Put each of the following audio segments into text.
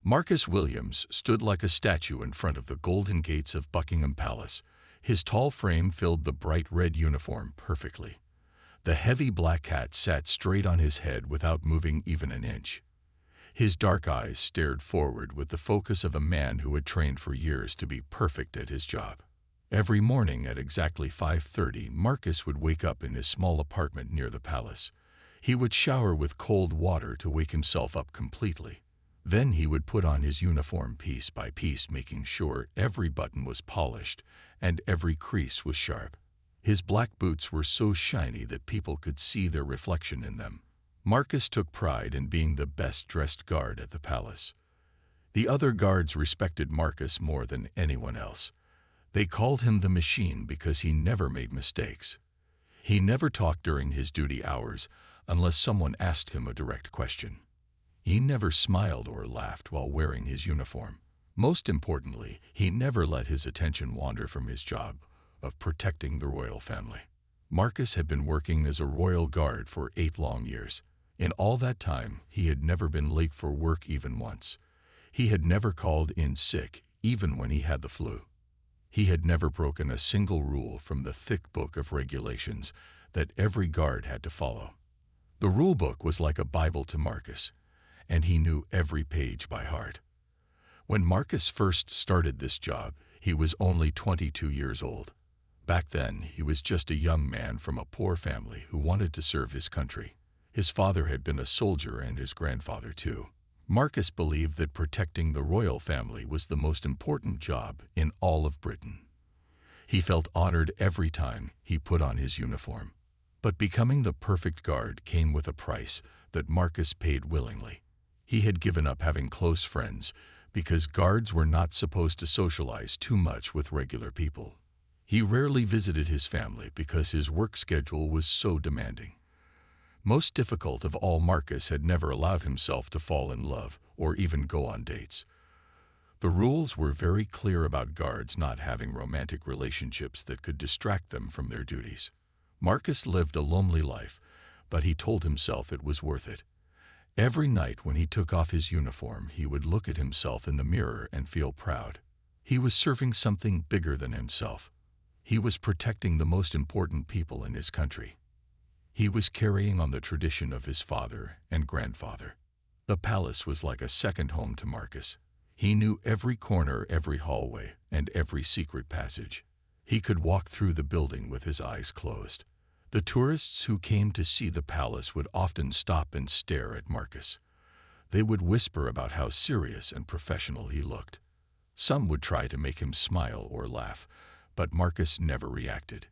Marcus Williams stood like a statue in front of the golden gates of Buckingham Palace. His tall frame filled the bright red uniform perfectly. The heavy black hat sat straight on his head without moving even an inch. His dark eyes stared forward with the focus of a man who had trained for years to be perfect at his job. Every morning at exactly 5:30, Marcus would wake up in his small apartment near the palace. He would shower with cold water to wake himself up completely. Then he would put on his uniform piece by piece, making sure every button was polished and every crease was sharp. His black boots were so shiny that people could see their reflection in them. Marcus took pride in being the best-dressed guard at the palace. The other guards respected Marcus more than anyone else. They called him the Machine because he never made mistakes. He never talked during his duty hours unless someone asked him a direct question. He never smiled or laughed while wearing his uniform. Most importantly, he never let his attention wander from his job of protecting the royal family. Marcus had been working as a royal guard for 8 long years. In all that time, he had never been late for work even once. He had never called in sick, even when he had the flu. He had never broken a single rule from the thick book of regulations that every guard had to follow. The rule book was like a Bible to Marcus, and he knew every page by heart. When Marcus first started this job, he was only 22 years old. Back then, he was just a young man from a poor family who wanted to serve his country. His father had been a soldier and his grandfather too. Marcus believed that protecting the royal family was the most important job in all of Britain. He felt honored every time he put on his uniform. But becoming the perfect guard came with a price that Marcus paid willingly. He had given up having close friends because guards were not supposed to socialize too much with regular people. He rarely visited his family because his work schedule was so demanding. Most difficult of all, Marcus had never allowed himself to fall in love or even go on dates. The rules were very clear about guards not having romantic relationships that could distract them from their duties. Marcus lived a lonely life, but he told himself it was worth it. Every night when he took off his uniform, he would look at himself in the mirror and feel proud. He was serving something bigger than himself. He was protecting the most important people in his country. He was carrying on the tradition of his father and grandfather. The palace was like a second home to Marcus. He knew every corner, every hallway, and every secret passage. He could walk through the building with his eyes closed. The tourists who came to see the palace would often stop and stare at Marcus. They would whisper about how serious and professional he looked. Some would try to make him smile or laugh, but Marcus never reacted.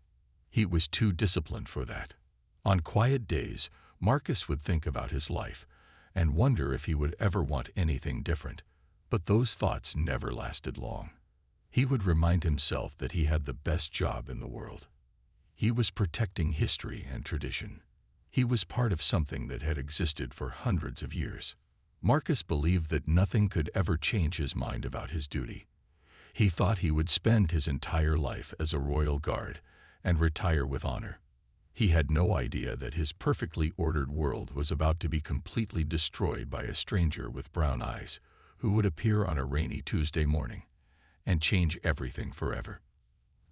He was too disciplined for that. On quiet days, Marcus would think about his life and wonder if he would ever want anything different, but those thoughts never lasted long. He would remind himself that he had the best job in the world. He was protecting history and tradition. He was part of something that had existed for hundreds of years. Marcus believed that nothing could ever change his mind about his duty. He thought he would spend his entire life as a royal guard and retire with honor. He had no idea that his perfectly ordered world was about to be completely destroyed by a stranger with brown eyes who would appear on a rainy Tuesday morning and change everything forever.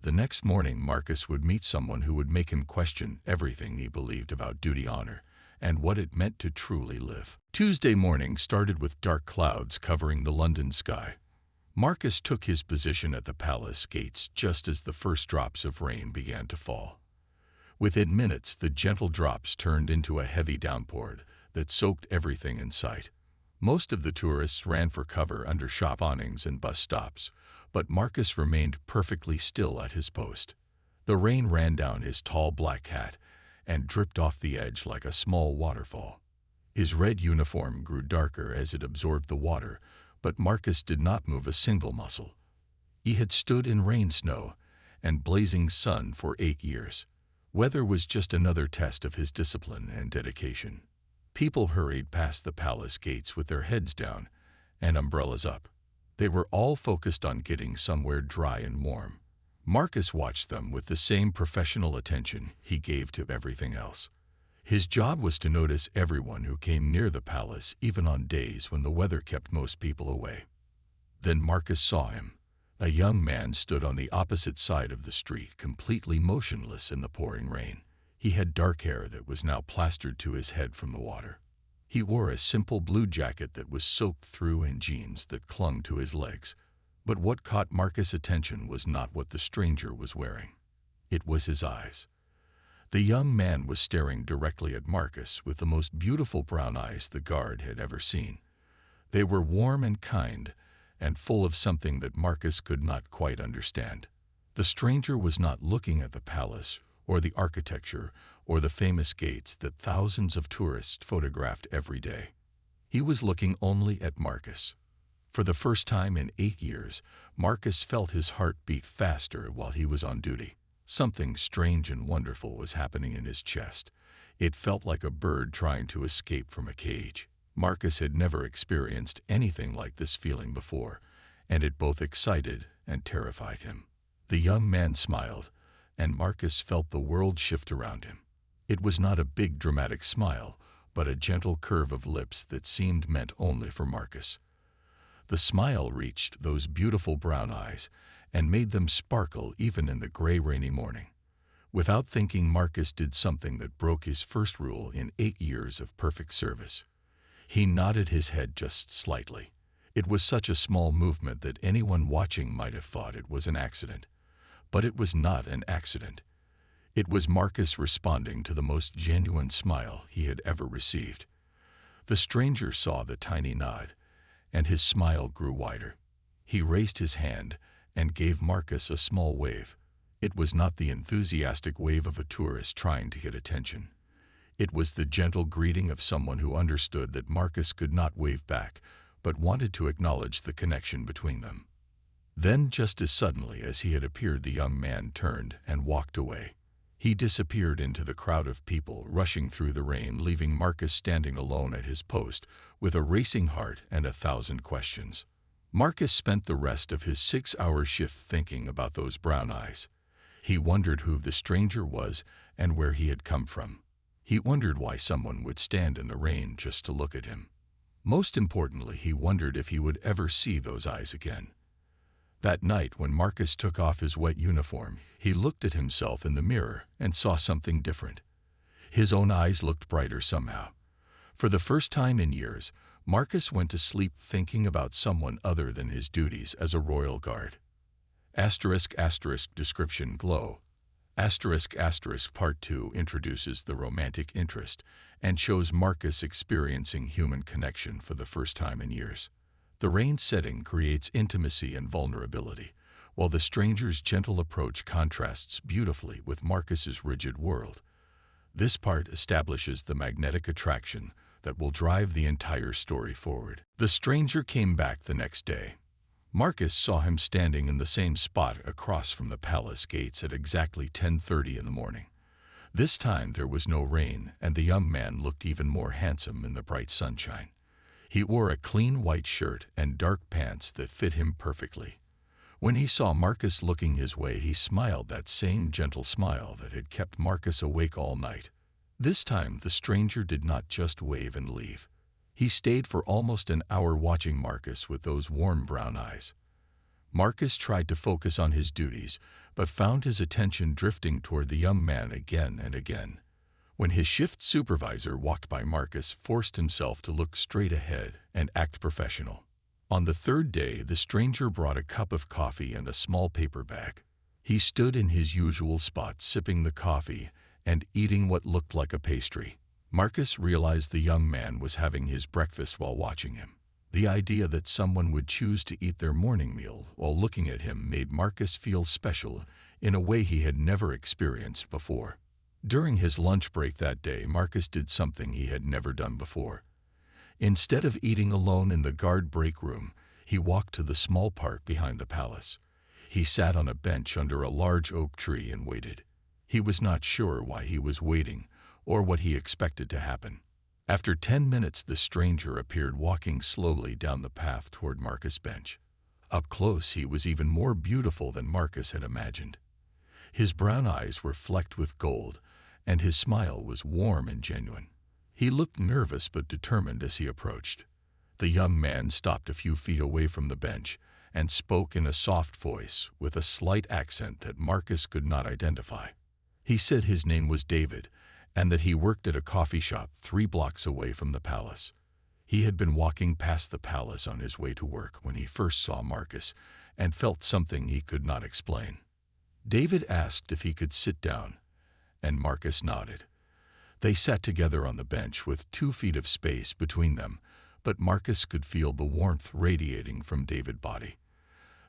The next morning, Marcus would meet someone who would make him question everything he believed about duty, honor, and what it meant to truly live. Tuesday morning started with dark clouds covering the London sky. Marcus took his position at the palace gates just as the first drops of rain began to fall. Within minutes, the gentle drops turned into a heavy downpour that soaked everything in sight. Most of the tourists ran for cover under shop awnings and bus stops, but Marcus remained perfectly still at his post. The rain ran down his tall black hat and dripped off the edge like a small waterfall. His red uniform grew darker as it absorbed the water, but Marcus did not move a single muscle. He had stood in rain, snow, and blazing sun for 8 years. Weather was just another test of his discipline and dedication. People hurried past the palace gates with their heads down and umbrellas up. They were all focused on getting somewhere dry and warm. Marcus watched them with the same professional attention he gave to everything else. His job was to notice everyone who came near the palace, even on days when the weather kept most people away. Then Marcus saw him. A young man stood on the opposite side of the street, completely motionless in the pouring rain. He had dark hair that was now plastered to his head from the water. He wore a simple blue jacket that was soaked through and jeans that clung to his legs. But what caught Marcus' attention was not what the stranger was wearing. It was his eyes. The young man was staring directly at Marcus with the most beautiful brown eyes the guard had ever seen. They were warm and kind, and full of something that Marcus could not quite understand. The stranger was not looking at the palace, or the architecture, or the famous gates that thousands of tourists photographed every day. He was looking only at Marcus. For the first time in 8 years, Marcus felt his heart beat faster while he was on duty. Something strange and wonderful was happening in his chest. It felt like a bird trying to escape from a cage. Marcus had never experienced anything like this feeling before, and it both excited and terrified him. The young man smiled, and Marcus felt the world shift around him. It was not a big dramatic smile, but a gentle curve of lips that seemed meant only for Marcus. The smile reached those beautiful brown eyes and made them sparkle even in the gray, rainy morning. Without thinking, Marcus did something that broke his first rule in 8 years of perfect service. He nodded his head just slightly. It was such a small movement that anyone watching might have thought it was an accident. But it was not an accident. It was Marcus responding to the most genuine smile he had ever received. The stranger saw the tiny nod, and his smile grew wider. He raised his hand and gave Marcus a small wave. It was not the enthusiastic wave of a tourist trying to get attention. It was the gentle greeting of someone who understood that Marcus could not wave back, but wanted to acknowledge the connection between them. Then, just as suddenly as he had appeared, the young man turned and walked away. He disappeared into the crowd of people rushing through the rain, leaving Marcus standing alone at his post with a racing heart and 1,000 questions. Marcus spent the rest of his 6-hour shift thinking about those brown eyes. He wondered who the stranger was and where he had come from. He wondered why someone would stand in the rain just to look at him. Most importantly, he wondered if he would ever see those eyes again. That night, when Marcus took off his wet uniform, he looked at himself in the mirror and saw something different. His own eyes looked brighter somehow. For the first time in years, Marcus went to sleep thinking about someone other than his duties as a royal guard. *** description glow. *** Part 2 introduces the romantic interest and shows Marcus experiencing human connection for the first time in years. The rain setting creates intimacy and vulnerability, while the stranger's gentle approach contrasts beautifully with Marcus's rigid world. This part establishes the magnetic attraction that will drive the entire story forward. The stranger came back the next day. Marcus saw him standing in the same spot across from the palace gates at exactly 10:30 in the morning. This time there was no rain, and the young man looked even more handsome in the bright sunshine. He wore a clean white shirt and dark pants that fit him perfectly. When he saw Marcus looking his way, he smiled that same gentle smile that had kept Marcus awake all night. This time the stranger did not just wave and leave. He stayed for almost an hour watching Marcus with those warm brown eyes. Marcus tried to focus on his duties, but found his attention drifting toward the young man again and again. When his shift supervisor walked by, Marcus forced himself to look straight ahead and act professional. On the third day, the stranger brought a cup of coffee and a small paper bag. He stood in his usual spot, sipping the coffee and eating what looked like a pastry. Marcus realized the young man was having his breakfast while watching him. The idea that someone would choose to eat their morning meal while looking at him made Marcus feel special in a way he had never experienced before. During his lunch break that day, Marcus did something he had never done before. Instead of eating alone in the guard break room, he walked to the small park behind the palace. He sat on a bench under a large oak tree and waited. He was not sure why he was waiting or what he expected to happen. After 10 minutes, the stranger appeared walking slowly down the path toward Marcus' bench. Up close, he was even more beautiful than Marcus had imagined. His brown eyes were flecked with gold, and his smile was warm and genuine. He looked nervous but determined as he approached. The young man stopped a few feet away from the bench and spoke in a soft voice with a slight accent that Marcus could not identify. He said his name was David and that he worked at a coffee shop 3 blocks away from the palace. He had been walking past the palace on his way to work when he first saw Marcus and felt something he could not explain. David asked if he could sit down, and Marcus nodded. They sat together on the bench with 2 feet of space between them, but Marcus could feel the warmth radiating from David's body.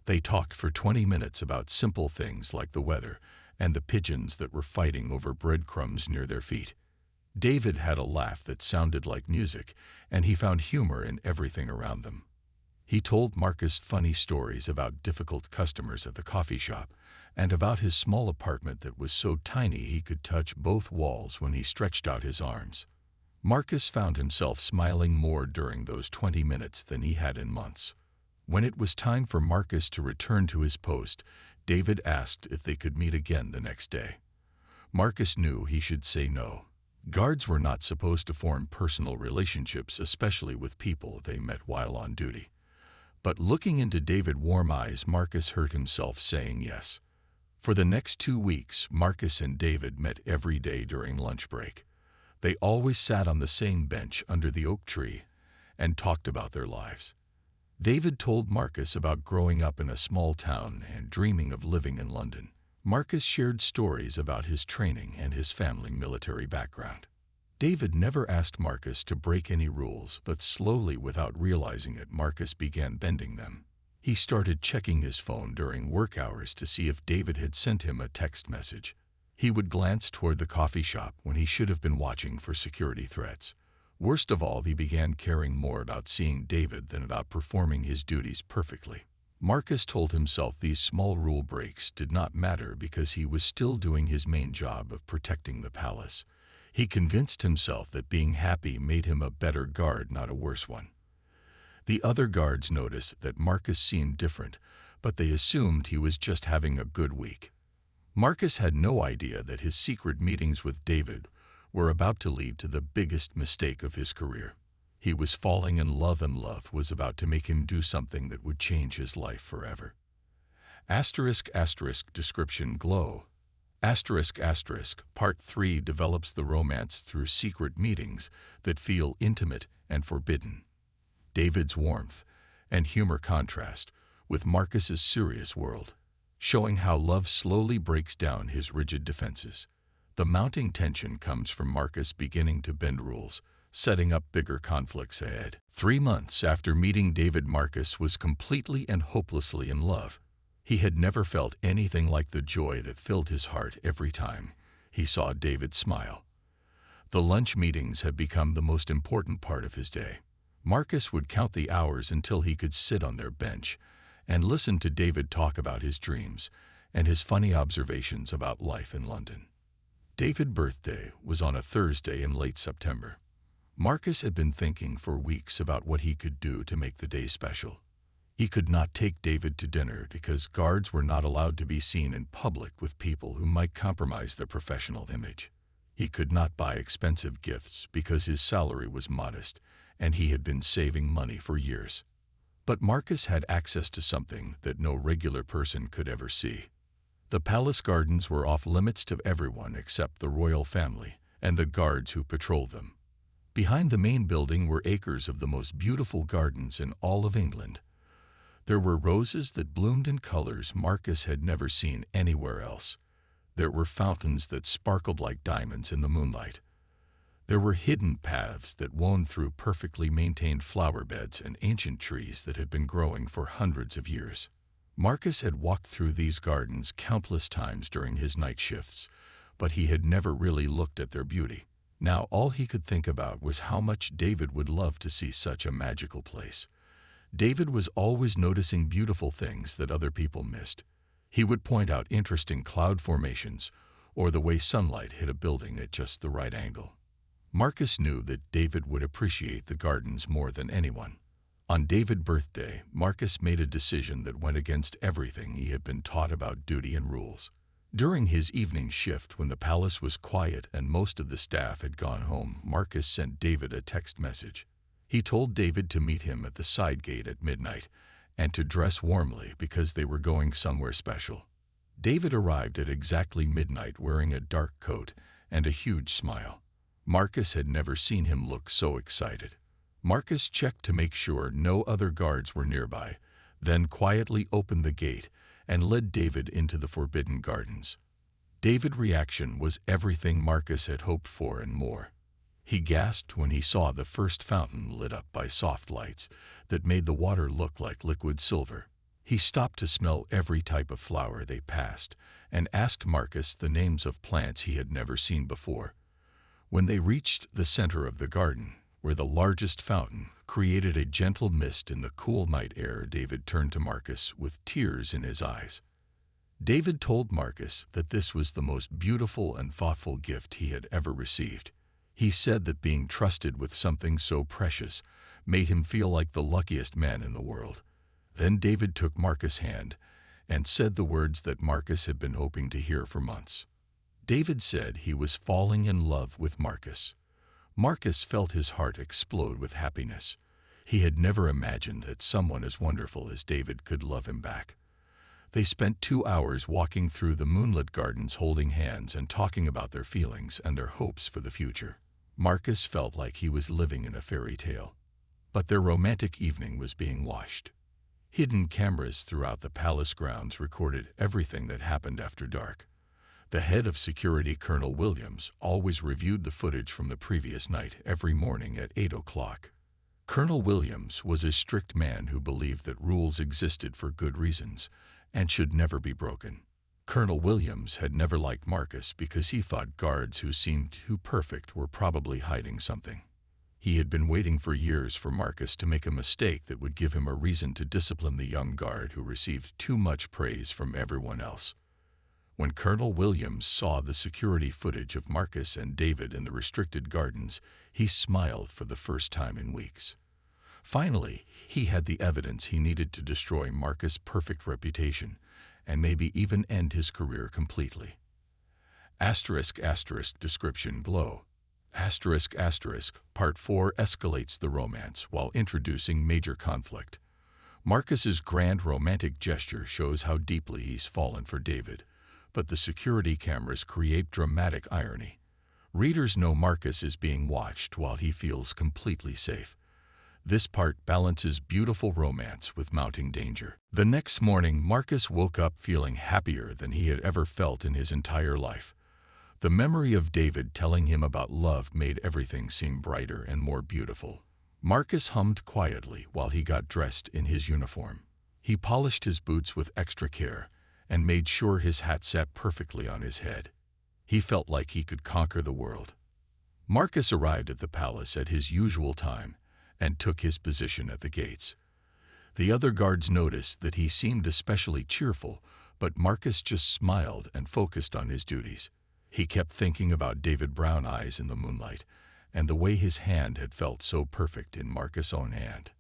They talked for 20 minutes about simple things like the weather and the pigeons that were fighting over breadcrumbs near their feet. David had a laugh that sounded like music, and he found humor in everything around them. He told Marcus funny stories about difficult customers at the coffee shop and about his small apartment that was so tiny he could touch both walls when he stretched out his arms. Marcus found himself smiling more during those 20 minutes than he had in months. When it was time for Marcus to return to his post, David asked if they could meet again the next day. Marcus knew he should say no. Guards were not supposed to form personal relationships, especially with people they met while on duty. But looking into David's warm eyes, Marcus heard himself saying yes. For the next 2 weeks, Marcus and David met every day during lunch break. They always sat on the same bench under the oak tree and talked about their lives. David told Marcus about growing up in a small town and dreaming of living in London. Marcus shared stories about his training and his family military background. David never asked Marcus to break any rules, but slowly, without realizing it, Marcus began bending them. He started checking his phone during work hours to see if David had sent him a text message. He would glance toward the coffee shop when he should have been watching for security threats. Worst of all, he began caring more about seeing David than about performing his duties perfectly. Marcus told himself these small rule breaks did not matter because he was still doing his main job of protecting the palace. He convinced himself that being happy made him a better guard, not a worse one. The other guards noticed that Marcus seemed different, but they assumed he was just having a good week. Marcus had no idea that his secret meetings with David were about to lead to the biggest mistake of his career. He was falling in love, and love was about to make him do something that would change his life forever. *** description glow. *** Part 3 develops the romance through secret meetings that feel intimate and forbidden. David's warmth and humor contrast with Marcus's serious world, showing how love slowly breaks down his rigid defenses. The mounting tension comes from Marcus beginning to bend rules, setting up bigger conflicts ahead. 3 months after meeting David, Marcus was completely and hopelessly in love. He had never felt anything like the joy that filled his heart every time he saw David smile. The lunch meetings had become the most important part of his day. Marcus would count the hours until he could sit on their bench and listen to David talk about his dreams and his funny observations about life in London. David's birthday was on a Thursday in late September. Marcus had been thinking for weeks about what he could do to make the day special. He could not take David to dinner because guards were not allowed to be seen in public with people who might compromise their professional image. He could not buy expensive gifts because his salary was modest and he had been saving money for years. But Marcus had access to something that no regular person could ever see. The palace gardens were off limits to everyone except the royal family and the guards who patrolled them. Behind the main building were acres of the most beautiful gardens in all of England. There were roses that bloomed in colors Marcus had never seen anywhere else. There were fountains that sparkled like diamonds in the moonlight. There were hidden paths that wound through perfectly maintained flower beds and ancient trees that had been growing for hundreds of years. Marcus had walked through these gardens countless times during his night shifts, but he had never really looked at their beauty. Now all he could think about was how much David would love to see such a magical place. David was always noticing beautiful things that other people missed. He would point out interesting cloud formations or the way sunlight hit a building at just the right angle. Marcus knew that David would appreciate the gardens more than anyone. On David's birthday, Marcus made a decision that went against everything he had been taught about duty and rules. During his evening shift, when the palace was quiet and most of the staff had gone home, Marcus sent David a text message. He told David to meet him at the side gate at midnight and to dress warmly because they were going somewhere special. David arrived at exactly midnight wearing a dark coat and a huge smile. Marcus had never seen him look so excited. Marcus checked to make sure no other guards were nearby, then quietly opened the gate and led David into the forbidden gardens. David's reaction was everything Marcus had hoped for and more. He gasped when he saw the first fountain lit up by soft lights that made the water look like liquid silver. He stopped to smell every type of flower they passed and asked Marcus the names of plants he had never seen before. When they reached the center of the garden, where the largest fountain created a gentle mist in the cool night air, David turned to Marcus with tears in his eyes. David told Marcus that this was the most beautiful and thoughtful gift he had ever received. He said that being trusted with something so precious made him feel like the luckiest man in the world. Then David took Marcus' hand and said the words that Marcus had been hoping to hear for months. David said he was falling in love with Marcus. Marcus felt his heart explode with happiness. He had never imagined that someone as wonderful as David could love him back. They spent 2 hours walking through the moonlit gardens, holding hands and talking about their feelings and their hopes for the future. Marcus felt like he was living in a fairy tale. But their romantic evening was being watched. Hidden cameras throughout the palace grounds recorded everything that happened after dark. The head of security, Colonel Williams, always reviewed the footage from the previous night every morning at 8 o'clock. Colonel Williams was a strict man who believed that rules existed for good reasons and should never be broken. Colonel Williams had never liked Marcus because he thought guards who seemed too perfect were probably hiding something. He had been waiting for years for Marcus to make a mistake that would give him a reason to discipline the young guard who received too much praise from everyone else. When Colonel Williams saw the security footage of Marcus and David in the restricted gardens, he smiled for the first time in weeks. Finally, he had the evidence he needed to destroy Marcus' perfect reputation and maybe even end his career completely. *** description glow. *** Part 4 escalates the romance while introducing major conflict. Marcus's grand romantic gesture shows how deeply he's fallen for David, but the security cameras create dramatic irony. Readers know Marcus is being watched while he feels completely safe. This part balances beautiful romance with mounting danger. The next morning, Marcus woke up feeling happier than he had ever felt in his entire life. The memory of David telling him about love made everything seem brighter and more beautiful. Marcus hummed quietly while he got dressed in his uniform. He polished his boots with extra care and made sure his hat sat perfectly on his head. He felt like he could conquer the world. Marcus arrived at the palace at his usual time and took his position at the gates. The other guards noticed that he seemed especially cheerful, but Marcus just smiled and focused on his duties. He kept thinking about David's brown eyes in the moonlight and the way his hand had felt so perfect in Marcus' own hand.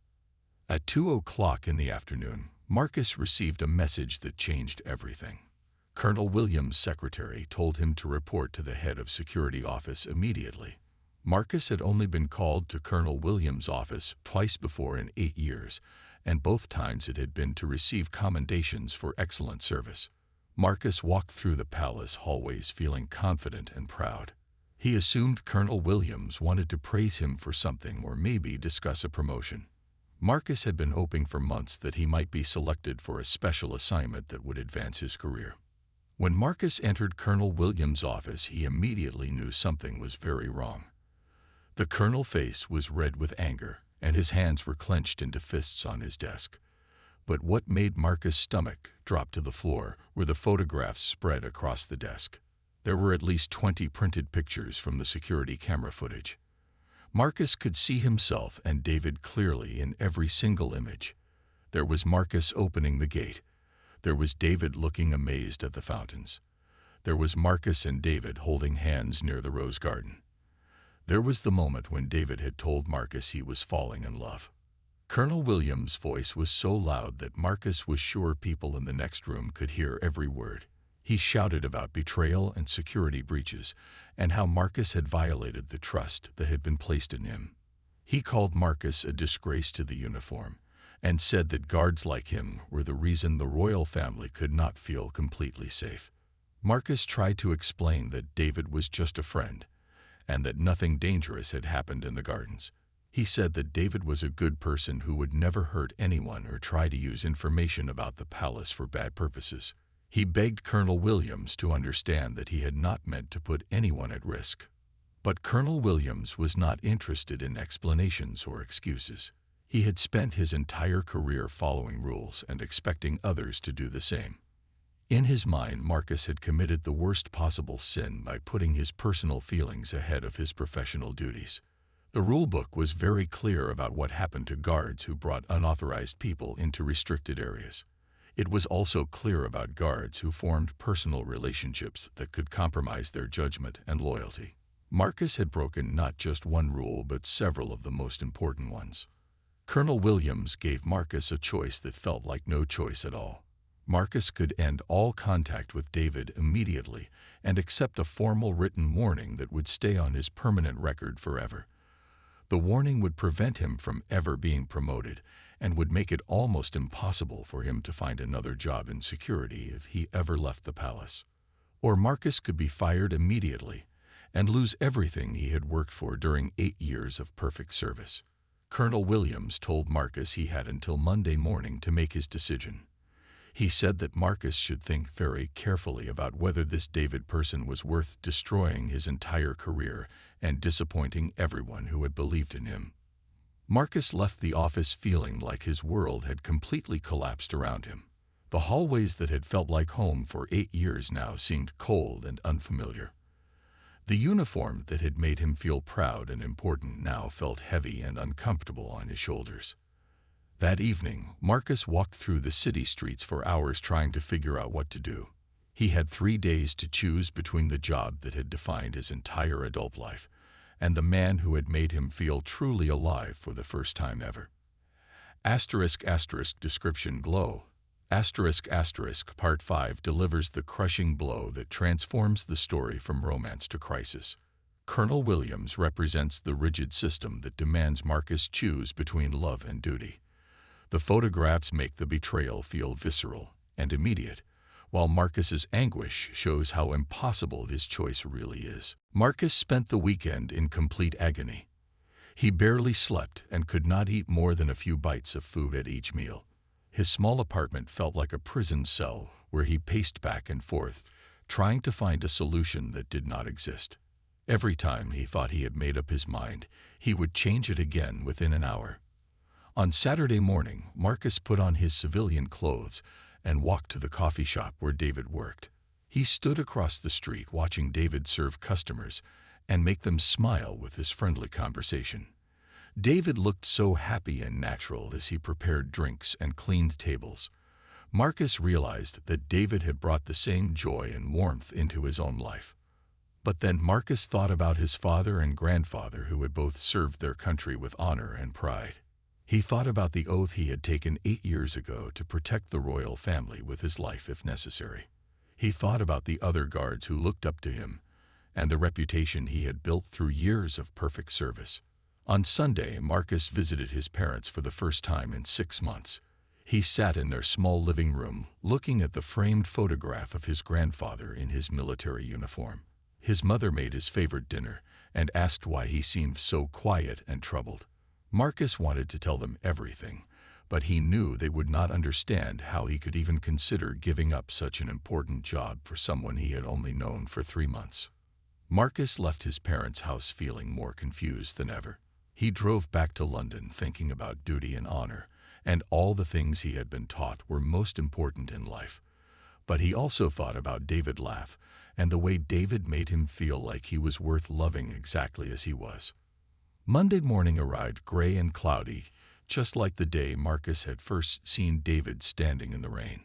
At 2 o'clock in the afternoon, Marcus received a message that changed everything. Colonel Williams' secretary told him to report to the head of security office immediately. Marcus had only been called to Colonel Williams' office twice before in 8 years, and both times it had been to receive commendations for excellent service. Marcus walked through the palace hallways feeling confident and proud. He assumed Colonel Williams wanted to praise him for something or maybe discuss a promotion. Marcus had been hoping for months that he might be selected for a special assignment that would advance his career. When Marcus entered Colonel Williams' office, he immediately knew something was very wrong. The colonel's face was red with anger, and his hands were clenched into fists on his desk. But what made Marcus' stomach drop to the floor were the photographs spread across the desk. There were at least 20 printed pictures from the security camera footage. Marcus could see himself and David clearly in every single image. There was Marcus opening the gate. There was David looking amazed at the fountains. There was Marcus and David holding hands near the rose garden. There was the moment when David had told Marcus he was falling in love. Colonel Williams' voice was so loud that Marcus was sure people in the next room could hear every word. He shouted about betrayal and security breaches, and how Marcus had violated the trust that had been placed in him. He called Marcus a disgrace to the uniform, and said that guards like him were the reason the royal family could not feel completely safe. Marcus tried to explain that David was just a friend, and that nothing dangerous had happened in the gardens. He said that David was a good person who would never hurt anyone or try to use information about the palace for bad purposes. He begged Colonel Williams to understand that he had not meant to put anyone at risk. But Colonel Williams was not interested in explanations or excuses. He had spent his entire career following rules and expecting others to do the same. In his mind, Marcus had committed the worst possible sin by putting his personal feelings ahead of his professional duties. The rulebook was very clear about what happened to guards who brought unauthorized people into restricted areas. It was also clear about guards who formed personal relationships that could compromise their judgment and loyalty. Marcus had broken not just one rule but several of the most important ones. Colonel Williams gave Marcus a choice that felt like no choice at all. Marcus could end all contact with David immediately and accept a formal written warning that would stay on his permanent record forever. The warning would prevent him from ever being promoted and would make it almost impossible for him to find another job in security if he ever left the palace. Or Marcus could be fired immediately and lose everything he had worked for during 8 years of perfect service. Colonel Williams told Marcus he had until Monday morning to make his decision. He said that Marcus should think very carefully about whether this David person was worth destroying his entire career and disappointing everyone who had believed in him. Marcus left the office feeling like his world had completely collapsed around him. The hallways that had felt like home for 8 years now seemed cold and unfamiliar. The uniform that had made him feel proud and important now felt heavy and uncomfortable on his shoulders. That evening, Marcus walked through the city streets for hours trying to figure out what to do. He had 3 days to choose between the job that had defined his entire adult life and the man who had made him feel truly alive for the first time ever. *** description glow. *** Part 5 delivers the crushing blow that transforms the story from romance to crisis. Colonel Williams represents the rigid system that demands Marcus choose between love and duty. The photographs make the betrayal feel visceral and immediate, while Marcus's anguish shows how impossible his choice really is. Marcus spent the weekend in complete agony. He barely slept and could not eat more than a few bites of food at each meal. His small apartment felt like a prison cell where he paced back and forth, trying to find a solution that did not exist. Every time he thought he had made up his mind, he would change it again within an hour. On Saturday morning, Marcus put on his civilian clothes and walked to the coffee shop where David worked. He stood across the street watching David serve customers and make them smile with his friendly conversation. David looked so happy and natural as he prepared drinks and cleaned tables. Marcus realized that David had brought the same joy and warmth into his own life. But then Marcus thought about his father and grandfather who had both served their country with honor and pride. He thought about the oath he had taken 8 years ago to protect the royal family with his life if necessary. He thought about the other guards who looked up to him and the reputation he had built through years of perfect service. On Sunday, Marcus visited his parents for the first time in 6 months. He sat in their small living room, looking at the framed photograph of his grandfather in his military uniform. His mother made his favorite dinner and asked why he seemed so quiet and troubled. Marcus wanted to tell them everything, but he knew they would not understand how he could even consider giving up such an important job for someone he had only known for 3 months. Marcus left his parents' house feeling more confused than ever. He drove back to London thinking about duty and honor, and all the things he had been taught were most important in life. But he also thought about David Laugh and the way David made him feel like he was worth loving exactly as he was. Monday morning arrived gray and cloudy, just like the day Marcus had first seen David standing in the rain.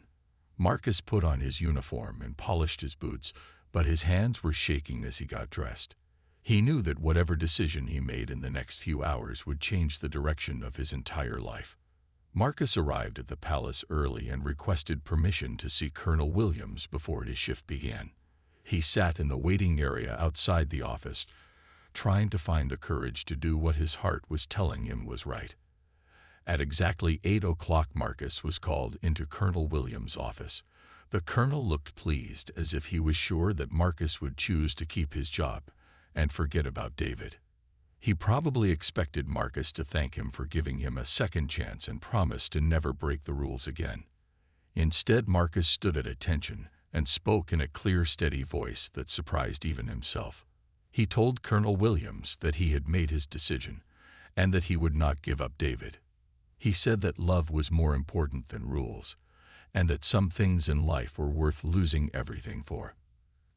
Marcus put on his uniform and polished his boots, but his hands were shaking as he got dressed. He knew that whatever decision he made in the next few hours would change the direction of his entire life. Marcus arrived at the palace early and requested permission to see Colonel Williams before his shift began. He sat in the waiting area outside the office, trying to find the courage to do what his heart was telling him was right. At exactly 8 o'clock, Marcus was called into Colonel Williams' office. The colonel looked pleased, as if he was sure that Marcus would choose to keep his job and forget about David. He probably expected Marcus to thank him for giving him a second chance and promise to never break the rules again. Instead, Marcus stood at attention and spoke in a clear, steady voice that surprised even himself. He told Colonel Williams that he had made his decision and that he would not give up David. He said that love was more important than rules, and that some things in life were worth losing everything for.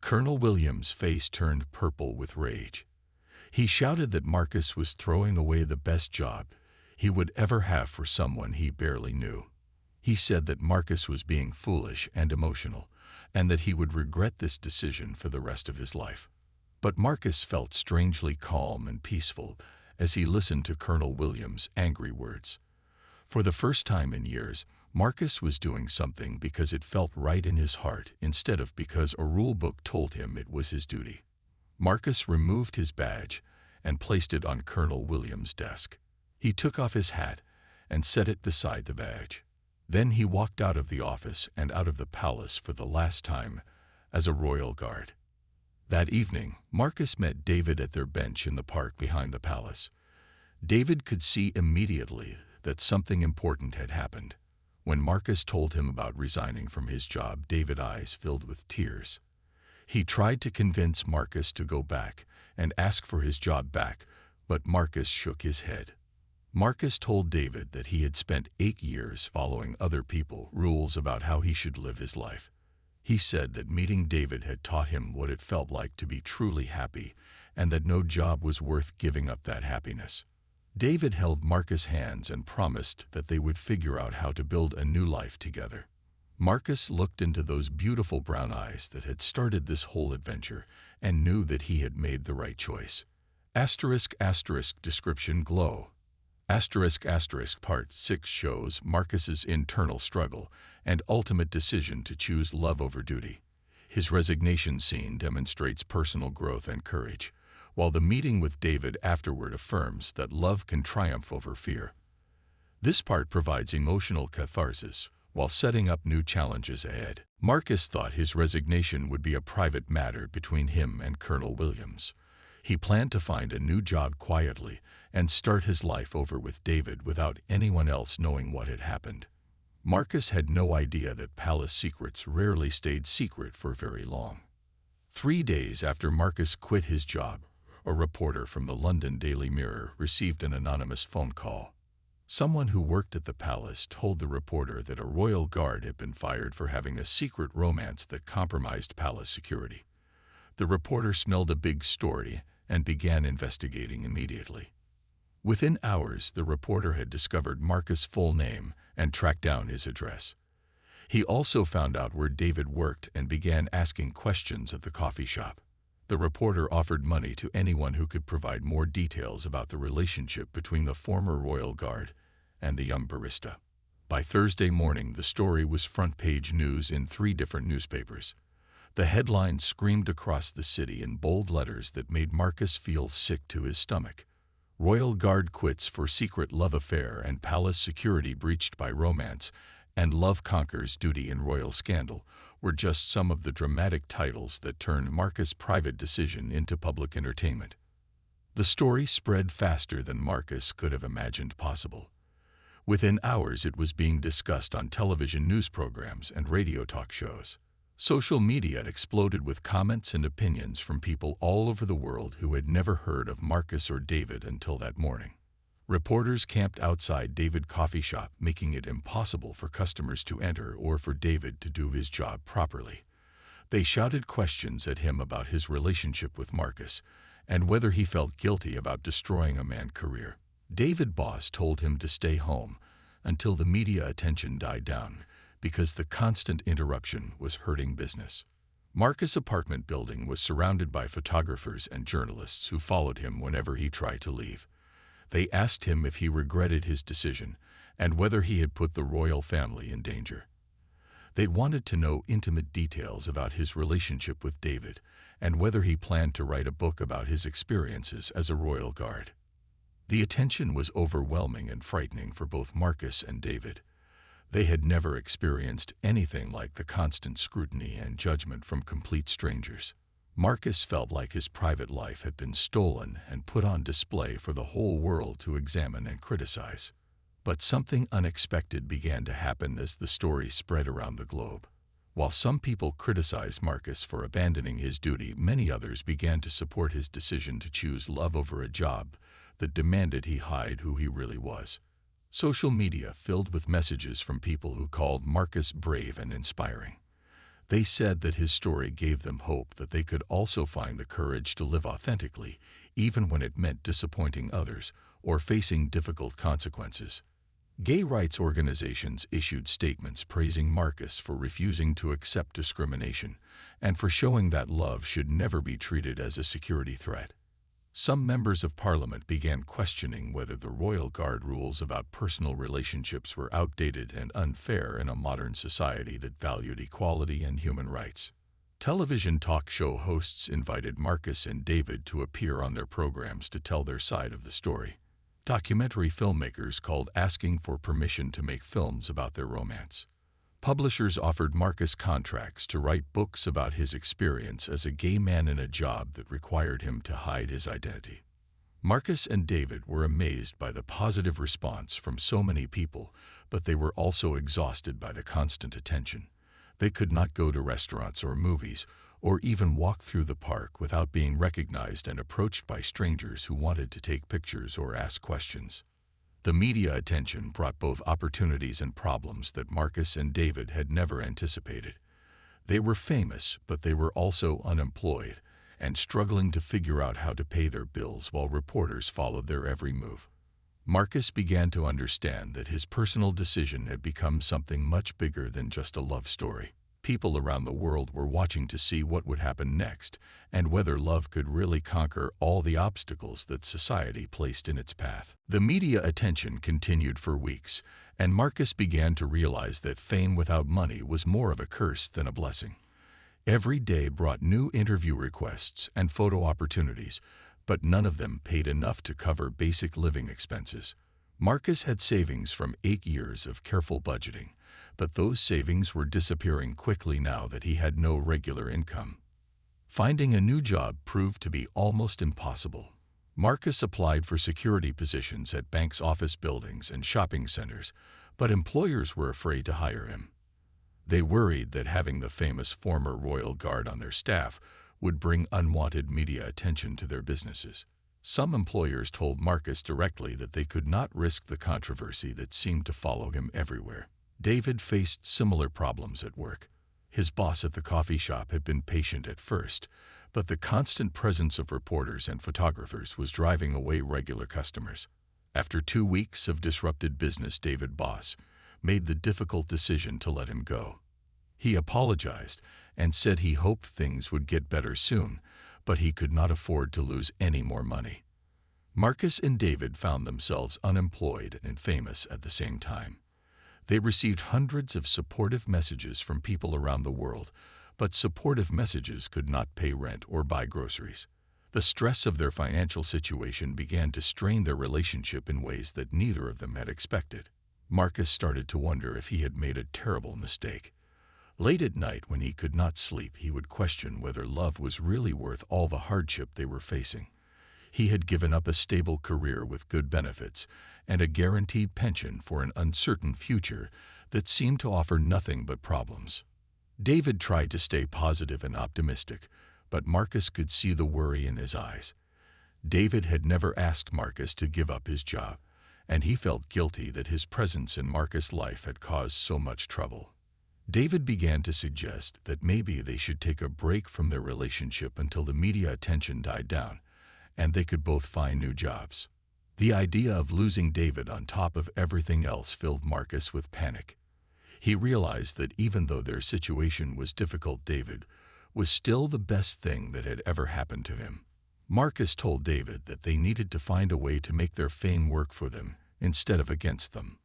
Colonel Williams' face turned purple with rage. He shouted that Marcus was throwing away the best job he would ever have for someone he barely knew. He said that Marcus was being foolish and emotional, and that he would regret this decision for the rest of his life. But Marcus felt strangely calm and peaceful as he listened to Colonel Williams' angry words. For the first time in years, Marcus was doing something because it felt right in his heart instead of because a rule book told him it was his duty. Marcus removed his badge and placed it on Colonel Williams' desk. He took off his hat and set it beside the badge. Then he walked out of the office and out of the palace for the last time as a royal guard. That evening, Marcus met David at their bench in the park behind the palace. David could see immediately that something important had happened. When Marcus told him about resigning from his job, David's eyes filled with tears. He tried to convince Marcus to go back and ask for his job back, but Marcus shook his head. Marcus told David that he had spent 8 years following other people's rules about how he should live his life. He said that meeting David had taught him what it felt like to be truly happy, and that no job was worth giving up that happiness. David held Marcus' hands and promised that they would figure out how to build a new life together. Marcus looked into those beautiful brown eyes that had started this whole adventure and knew that he had made the right choice. *** description glow. *** Part 6 shows Marcus's internal struggle and ultimate decision to choose love over duty. His resignation scene demonstrates personal growth and courage, while the meeting with David afterward affirms that love can triumph over fear. This part provides emotional catharsis while setting up new challenges ahead. Marcus thought his resignation would be a private matter between him and Colonel Williams. He planned to find a new job quietly and start his life over with David without anyone else knowing what had happened. Marcus had no idea that palace secrets rarely stayed secret for very long. 3 days after Marcus quit his job, a reporter from the London Daily Mirror received an anonymous phone call. Someone who worked at the palace told the reporter that a royal guard had been fired for having a secret romance that compromised palace security. The reporter smelled a big story and began investigating immediately. Within hours, the reporter had discovered Marcus' full name and tracked down his address. He also found out where David worked and began asking questions at the coffee shop. The reporter offered money to anyone who could provide more details about the relationship between the former royal guard and the young barista. By Thursday morning, the story was front-page news in 3 different newspapers. The headlines screamed across the city in bold letters that made Marcus feel sick to his stomach. Royal Guard quits for secret love affair and palace security breached by romance, and love conquers duty in royal scandal were just some of the dramatic titles that turned Marcus' private decision into public entertainment. The story spread faster than Marcus could have imagined possible. Within hours, it was being discussed on television news programs and radio talk shows. Social media exploded with comments and opinions from people all over the world who had never heard of Marcus or David until that morning. Reporters camped outside David's coffee shop, making it impossible for customers to enter or for David to do his job properly. They shouted questions at him about his relationship with Marcus and whether he felt guilty about destroying a man's career. David's boss told him to stay home until the media attention died down, because the constant interruption was hurting business. Marcus' apartment building was surrounded by photographers and journalists who followed him whenever he tried to leave. They asked him if he regretted his decision, and whether he had put the royal family in danger. They wanted to know intimate details about his relationship with David and whether he planned to write a book about his experiences as a royal guard. The attention was overwhelming and frightening for both Marcus and David. They had never experienced anything like the constant scrutiny and judgment from complete strangers. Marcus felt like his private life had been stolen and put on display for the whole world to examine and criticize. But something unexpected began to happen as the story spread around the globe. While some people criticized Marcus for abandoning his duty, many others began to support his decision to choose love over a job that demanded he hide who he really was. Social media filled with messages from people who called Marcus brave and inspiring. They said that his story gave them hope that they could also find the courage to live authentically, even when it meant disappointing others or facing difficult consequences. Gay rights organizations issued statements praising Marcus for refusing to accept discrimination and for showing that love should never be treated as a security threat. Some members of parliament began questioning whether the royal guard rules about personal relationships were outdated and unfair in a modern society that valued equality and human rights. Television talk show hosts invited Marcus and David to appear on their programs to tell their side of the story. Documentary filmmakers called asking for permission to make films about their romance. Publishers offered Marcus contracts to write books about his experience as a gay man in a job that required him to hide his identity. Marcus and David were amazed by the positive response from so many people, but they were also exhausted by the constant attention. They could not go to restaurants or movies, or even walk through the park without being recognized and approached by strangers who wanted to take pictures or ask questions. The media attention brought both opportunities and problems that Marcus and David had never anticipated. They were famous, but they were also unemployed and struggling to figure out how to pay their bills while reporters followed their every move. Marcus began to understand that his personal decision had become something much bigger than just a love story. People around the world were watching to see what would happen next and whether love could really conquer all the obstacles that society placed in its path. The media attention continued for weeks, and Marcus began to realize that fame without money was more of a curse than a blessing. Every day brought new interview requests and photo opportunities, but none of them paid enough to cover basic living expenses. Marcus had savings from 8 years of careful budgeting, but those savings were disappearing quickly now that he had no regular income. Finding a new job proved to be almost impossible. Marcus applied for security positions at banks' office buildings and shopping centers, but employers were afraid to hire him. They worried that having the famous former royal guard on their staff would bring unwanted media attention to their businesses. Some employers told Marcus directly that they could not risk the controversy that seemed to follow him everywhere. David faced similar problems at work. His boss at the coffee shop had been patient at first, but the constant presence of reporters and photographers was driving away regular customers. After 2 weeks of disrupted business, David's boss made the difficult decision to let him go. He apologized and said he hoped things would get better soon, but he could not afford to lose any more money. Marcus and David found themselves unemployed and famous at the same time. They received hundreds of supportive messages from people around the world, but supportive messages could not pay rent or buy groceries. The stress of their financial situation began to strain their relationship in ways that neither of them had expected. Marcus started to wonder if he had made a terrible mistake. Late at night, when he could not sleep, he would question whether love was really worth all the hardship they were facing. He had given up a stable career with good benefits and a guaranteed pension for an uncertain future that seemed to offer nothing but problems. David tried to stay positive and optimistic, but Marcus could see the worry in his eyes. David had never asked Marcus to give up his job, and he felt guilty that his presence in Marcus' life had caused so much trouble. David began to suggest that maybe they should take a break from their relationship until the media attention died down, and they could both find new jobs. The idea of losing David on top of everything else filled Marcus with panic. He realized that even though their situation was difficult, David was still the best thing that had ever happened to him. Marcus told David that they needed to find a way to make their fame work for them instead of against them.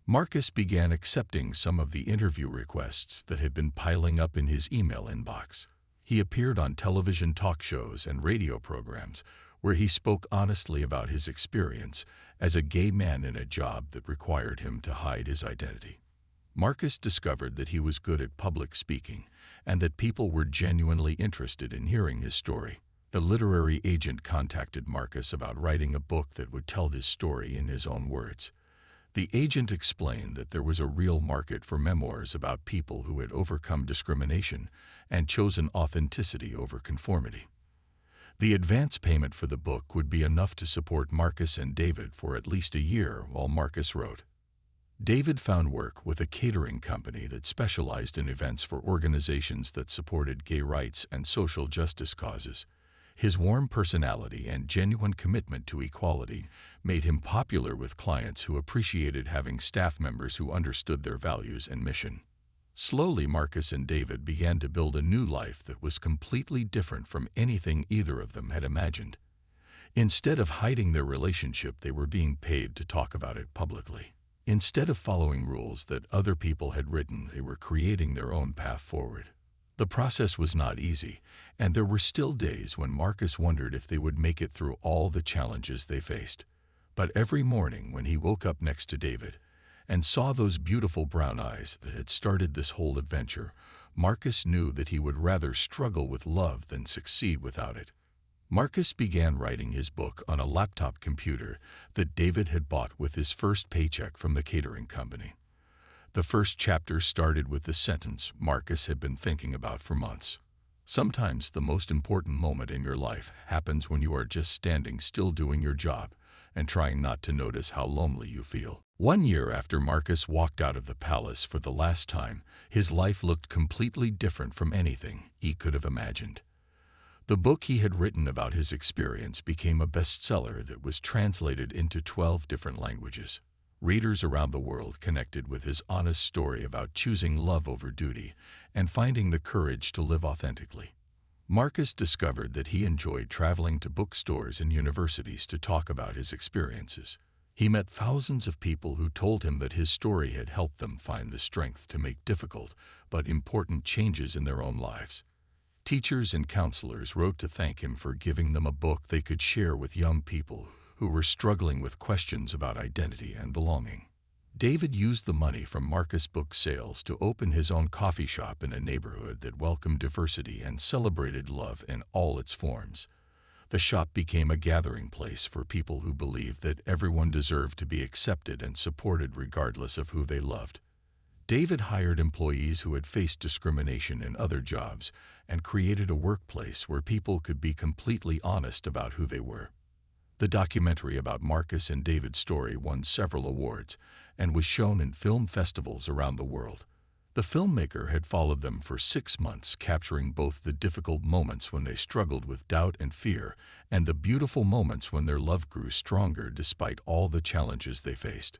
Marcus began accepting some of the interview requests that had been piling up in his email inbox. He appeared on television talk shows and radio programs where he spoke honestly about his experience as a gay man in a job that required him to hide his identity. Marcus discovered that he was good at public speaking and that people were genuinely interested in hearing his story. The literary agent contacted Marcus about writing a book that would tell his story in his own words. The agent explained that there was a real market for memoirs about people who had overcome discrimination and chosen authenticity over conformity. The advance payment for the book would be enough to support Marcus and David for at least a year while Marcus wrote. David found work with a catering company that specialized in events for organizations that supported gay rights and social justice causes. His warm personality and genuine commitment to equality made him popular with clients who appreciated having staff members who understood their values and mission. Slowly, Marcus and David began to build a new life that was completely different from anything either of them had imagined. Instead of hiding their relationship, they were being paid to talk about it publicly. Instead of following rules that other people had written, they were creating their own path forward. The process was not easy, and there were still days when Marcus wondered if they would make it through all the challenges they faced. But every morning when he woke up next to David and saw those beautiful brown eyes that had started this whole adventure, Marcus knew that he would rather struggle with love than succeed without it. Marcus began writing his book on a laptop computer that David had bought with his first paycheck from the catering company. The first chapter started with the sentence Marcus had been thinking about for months. Sometimes the most important moment in your life happens when you are just standing still doing your job and trying not to notice how lonely you feel. 1 year after Marcus walked out of the palace for the last time, his life looked completely different from anything he could have imagined. The book he had written about his experience became a bestseller that was translated into 12 different languages. Readers around the world connected with his honest story about choosing love over duty and finding the courage to live authentically. Marcus discovered that he enjoyed traveling to bookstores and universities to talk about his experiences. He met thousands of people who told him that his story had helped them find the strength to make difficult but important changes in their own lives. Teachers and counselors wrote to thank him for giving them a book they could share with young people who were struggling with questions about identity and belonging. David used the money from Marcus' book sales to open his own coffee shop in a neighborhood that welcomed diversity and celebrated love in all its forms. The shop became a gathering place for people who believed that everyone deserved to be accepted and supported regardless of who they loved. David hired employees who had faced discrimination in other jobs and created a workplace where people could be completely honest about who they were. The documentary about Marcus and David's story won several awards and was shown in film festivals around the world. The filmmaker had followed them for 6 months, capturing both the difficult moments when they struggled with doubt and fear and the beautiful moments when their love grew stronger despite all the challenges they faced.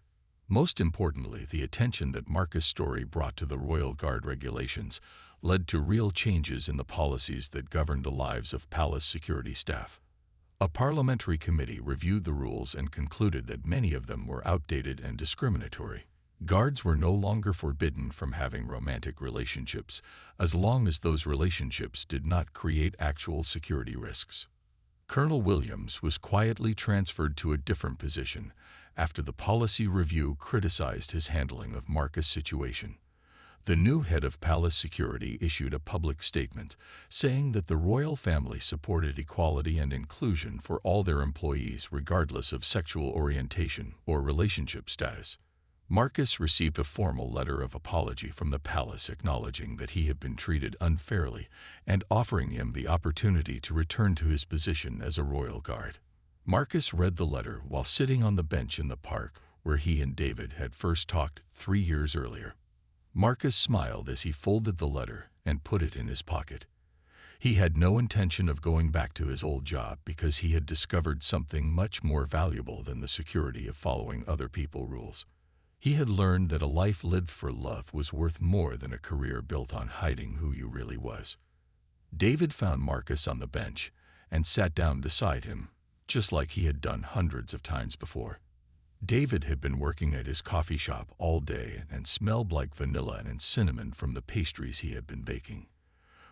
Most importantly, the attention that Marcus' story brought to the Royal Guard regulations led to real changes in the policies that governed the lives of palace security staff. A parliamentary committee reviewed the rules and concluded that many of them were outdated and discriminatory. Guards were no longer forbidden from having romantic relationships as long as those relationships did not create actual security risks. Colonel Williams was quietly transferred to a different position after the policy review criticized his handling of Marcus' situation. The new head of palace security issued a public statement saying that the royal family supported equality and inclusion for all their employees regardless of sexual orientation or relationship status. Marcus received a formal letter of apology from the palace acknowledging that he had been treated unfairly and offering him the opportunity to return to his position as a royal guard. Marcus read the letter while sitting on the bench in the park where he and David had first talked 3 years earlier. Marcus smiled as he folded the letter and put it in his pocket. He had no intention of going back to his old job because he had discovered something much more valuable than the security of following other people's rules. He had learned that a life lived for love was worth more than a career built on hiding who you really was. David found Marcus on the bench and sat down beside him, just like he had done hundreds of times before. David had been working at his coffee shop all day and smelled like vanilla and cinnamon from the pastries he had been baking.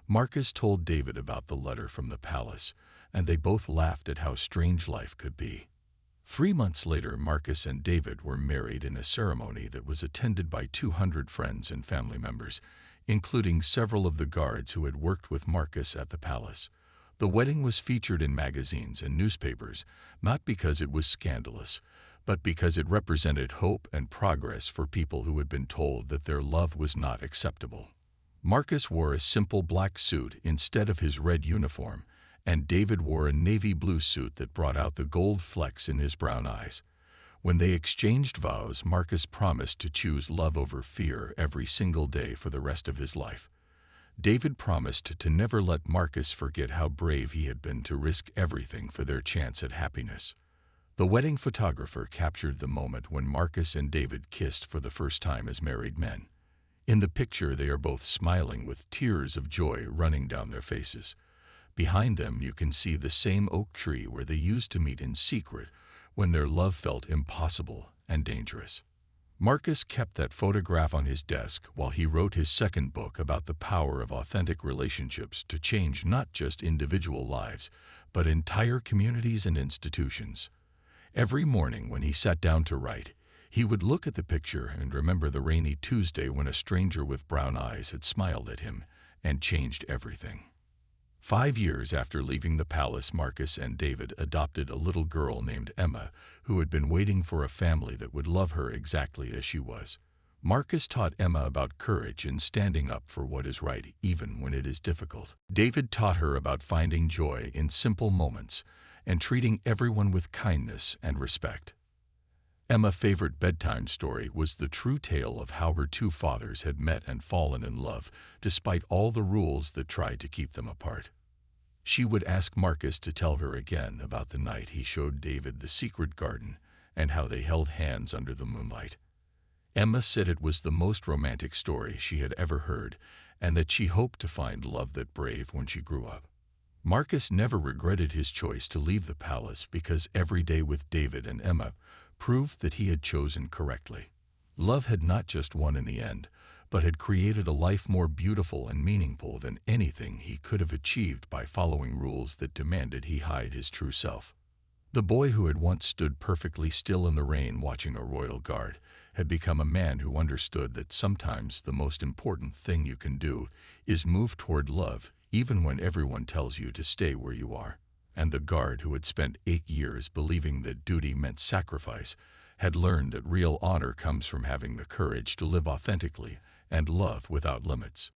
Marcus told David about the letter from the palace, and they both laughed at how strange life could be. 3 months later, Marcus and David were married in a ceremony that was attended by 200 friends and family members, including several of the guards who had worked with Marcus at the palace. The wedding was featured in magazines and newspapers, not because it was scandalous, but because it represented hope and progress for people who had been told that their love was not acceptable. Marcus wore a simple black suit instead of his red uniform, and David wore a navy blue suit that brought out the gold flecks in his brown eyes. When they exchanged vows, Marcus promised to choose love over fear every single day for the rest of his life. David promised to never let Marcus forget how brave he had been to risk everything for their chance at happiness. The wedding photographer captured the moment when Marcus and David kissed for the first time as married men. In the picture, they are both smiling with tears of joy running down their faces. Behind them, you can see the same oak tree where they used to meet in secret when their love felt impossible and dangerous. Marcus kept that photograph on his desk while he wrote his second book about the power of authentic relationships to change not just individual lives, but entire communities and institutions. Every morning when he sat down to write, he would look at the picture and remember the rainy Tuesday when a stranger with brown eyes had smiled at him and changed everything. 5 years after leaving the palace, Marcus and David adopted a little girl named Emma, who had been waiting for a family that would love her exactly as she was. Marcus taught Emma about courage and standing up for what is right, even when it is difficult. David taught her about finding joy in simple moments and treating everyone with kindness and respect. Emma's favorite bedtime story was the true tale of how her two fathers had met and fallen in love, despite all the rules that tried to keep them apart. She would ask Marcus to tell her again about the night he showed David the secret garden and how they held hands under the moonlight. Emma said it was the most romantic story she had ever heard, and that she hoped to find love that brave when she grew up. Marcus never regretted his choice to leave the palace because every day with David and Emma proved that he had chosen correctly. Love had not just won in the end, but had created a life more beautiful and meaningful than anything he could have achieved by following rules that demanded he hide his true self. The boy who had once stood perfectly still in the rain watching a royal guard had become a man who understood that sometimes the most important thing you can do is move toward love, even when everyone tells you to stay where you are. And the guard, who had spent 8 years believing that duty meant sacrifice, had learned that real honor comes from having the courage to live authentically and love without limits.